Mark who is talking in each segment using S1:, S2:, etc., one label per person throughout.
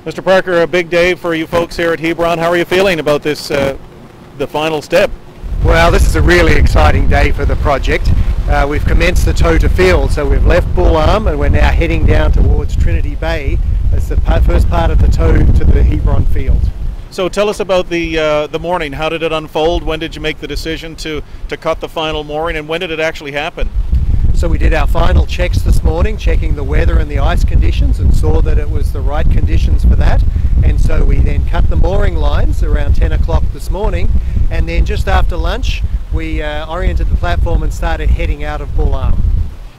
S1: Mr. Parker, a big day for you folks here at Hebron. How are you feeling about this, the final step?
S2: Well, this is a really exciting day for the project. We've commenced the tow to field, so we've left Bull Arm and we're now heading down towards Trinity Bay as the first part of the tow to the Hebron field.
S1: So tell us about the mooring. How did it unfold? When did you make the decision to cut the final mooring, and when did it actually happen?
S2: So we did our final checks this morning, checking the weather and the ice conditions, and saw that it was the right conditions for that. And so we then cut the mooring lines around 10 o'clock this morning, and then just after lunch we oriented the platform and started heading out of Bull Arm.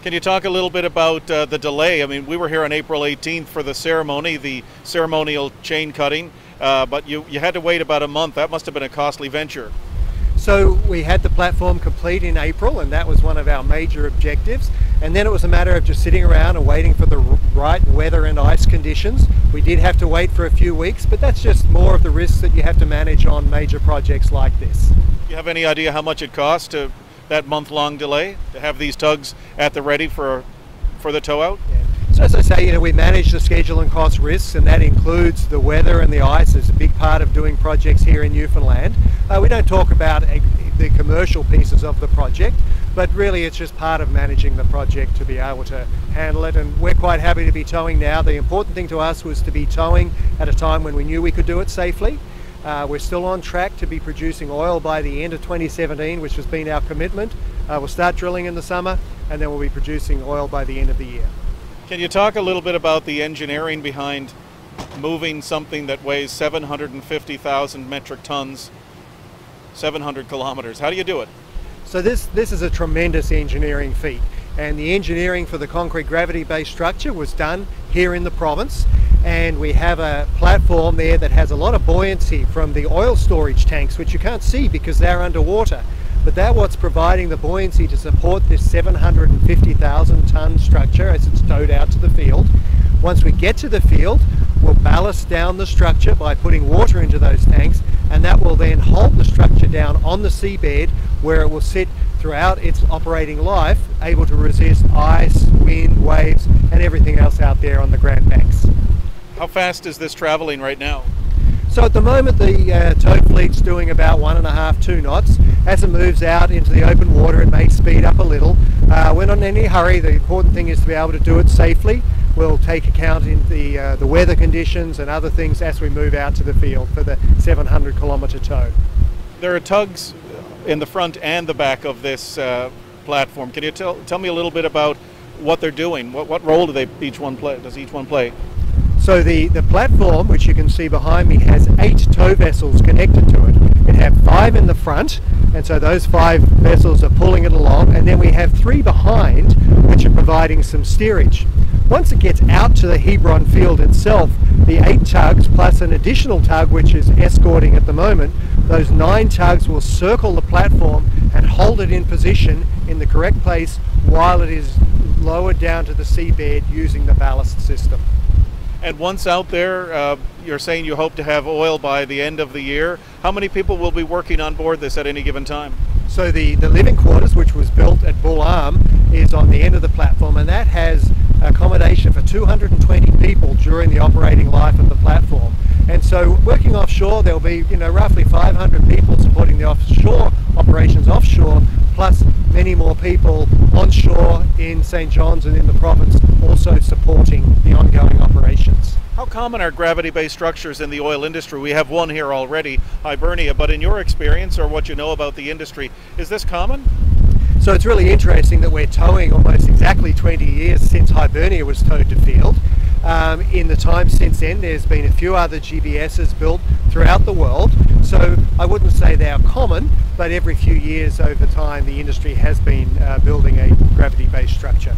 S1: Can you talk a little bit about the delay? I mean, we were here on April 18th for the ceremony, the ceremonial chain cutting, but you had to wait about a month. That must have been a costly venture.
S2: So we had the platform complete in April, and that was one of our major objectives. And then it was a matter of just sitting around and waiting for the right weather and ice conditions. We did have to wait for a few weeks, but that's just more of the risks that you have to manage on major projects like this.
S1: Do you have any idea how much it cost to that month-long delay to have these tugs at the ready for the tow out?
S2: Yeah. So as I say, we manage the schedule and cost risks, and that includes the weather and the ice is a big part of doing projects here in Newfoundland. We don't talk about the commercial pieces of the project, but really it's just part of managing the project to be able to handle it, and we're quite happy to be towing now. The important thing to us was to be towing at a time when we knew we could do it safely. We're still on track to be producing oil by the end of 2017, which has been our commitment. We'll start drilling in the summer, and then we'll be producing oil by the end of the year.
S1: Can you talk a little bit about the engineering behind moving something that weighs 750,000 metric tons, 700 kilometers? How do you do it?
S2: So this is a tremendous engineering feat, and the engineering for the concrete gravity-based structure was done here in the province, and we have a platform there that has a lot of buoyancy from the oil storage tanks, which you can't see because they're underwater. But that's what's providing the buoyancy to support this 750,000 ton structure as it's towed out to the field. Once we get to the field, we'll ballast down the structure by putting water into those tanks, and that will then hold the structure down on the seabed where it will sit throughout its operating life, able to resist ice, wind, waves, and everything else out there on the Grand Banks.
S1: How fast is this traveling right now?
S2: So at the moment the tow fleet's doing about 1.5 to 2 knots. As it moves out into the open water, it may speed up a little. We're not in any hurry. The important thing is to be able to do it safely. We'll take account in the weather conditions and other things as we move out to the field for the 700 kilometre tow.
S1: There are tugs in the front and the back of this platform. Can you tell me a little bit about what they're doing? What role do each one play?
S2: So the platform, which you can see behind me, has 8 tow vessels connected to it. It has 5 in the front, and so those 5 vessels are pulling it along, and then we have 3 behind, which are providing some steerage. Once it gets out to the Hebron field itself, the 8 tugs plus an additional tug which is escorting at the moment, those 9 tugs will circle the platform and hold it in position in the correct place while it is lowered down to the seabed using the ballast system.
S1: And once out there, you're saying you hope to have oil by the end of the year. How many people will be working on board this at any given time?
S2: So the living quarters, which was built at Bull Arm, is on the end of the platform, and that has accommodation for 220 people during the operating life of the platform. And so working offshore, there'll be roughly 500 people supporting the offshore operations offshore, plus many more people onshore in St. John's and in the province also supporting the ongoing operations.
S1: How common are gravity-based structures in the oil industry? We have one here already, Hibernia, but in your experience or what you know about the industry, is this common?
S2: So it's really interesting that we're towing almost exactly 20 years since Hibernia was towed to field. In the time since then, there's been a few other GBSs built throughout the world. So I wouldn't say they are common, but every few years over time, the industry has been building a gravity-based structure.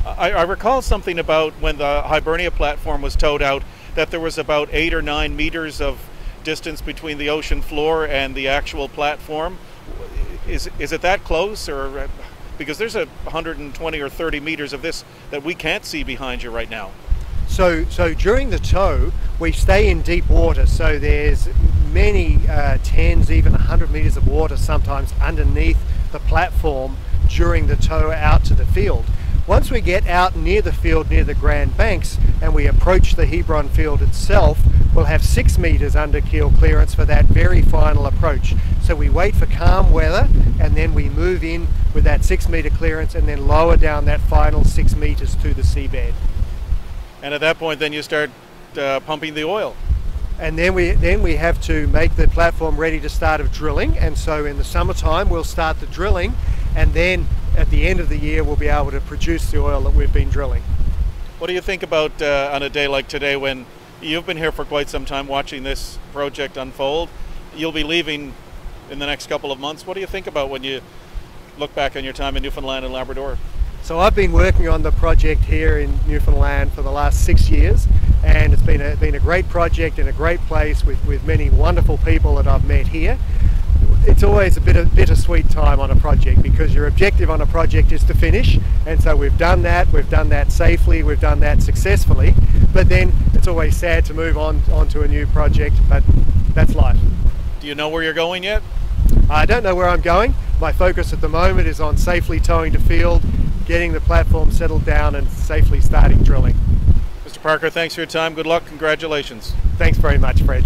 S1: I recall something about when the Hibernia platform was towed out, that there was about 8 or 9 meters of distance between the ocean floor and the actual platform. Is it that close, or because there's 120 or 30 meters of this that we can't see behind you right now?
S2: So during the tow, we stay in deep water, so there's many tens, even 100 meters of water sometimes underneath the platform during the tow out to the field. Once we get out near the field, near the Grand Banks, and we approach the Hebron field itself, we'll have 6 metres under keel clearance for that very final approach. So we wait for calm weather and then we move in with that 6 metre clearance and then lower down that final 6 metres to the seabed.
S1: And at that point then you start pumping the oil.
S2: And then we have to make the platform ready to start of drilling, and so in the summertime we'll start the drilling, and then at the end of the year we'll be able to produce the oil that we've been drilling.
S1: What do you think about on a day like today, when you've been here for quite some time watching this project unfold? You'll be leaving in the next couple of months. What do you think about when you look back on your time in Newfoundland and Labrador?
S2: So I've been working on the project here in Newfoundland for the last 6 years, and it's been a great project in a great place with many wonderful people that I've met here. It's always a bittersweet time on a project, because your objective on a project is to finish, and so we've done that safely, we've done that successfully, but then it's always sad to move on to a new project, but that's life.
S1: Do you know where you're going yet?
S2: I don't know where I'm going. My focus at the moment is on safely towing to field, getting the platform settled down and safely starting drilling.
S1: Mr. Parker, thanks for your time. Good luck. Congratulations.
S2: Thanks very much, Fred.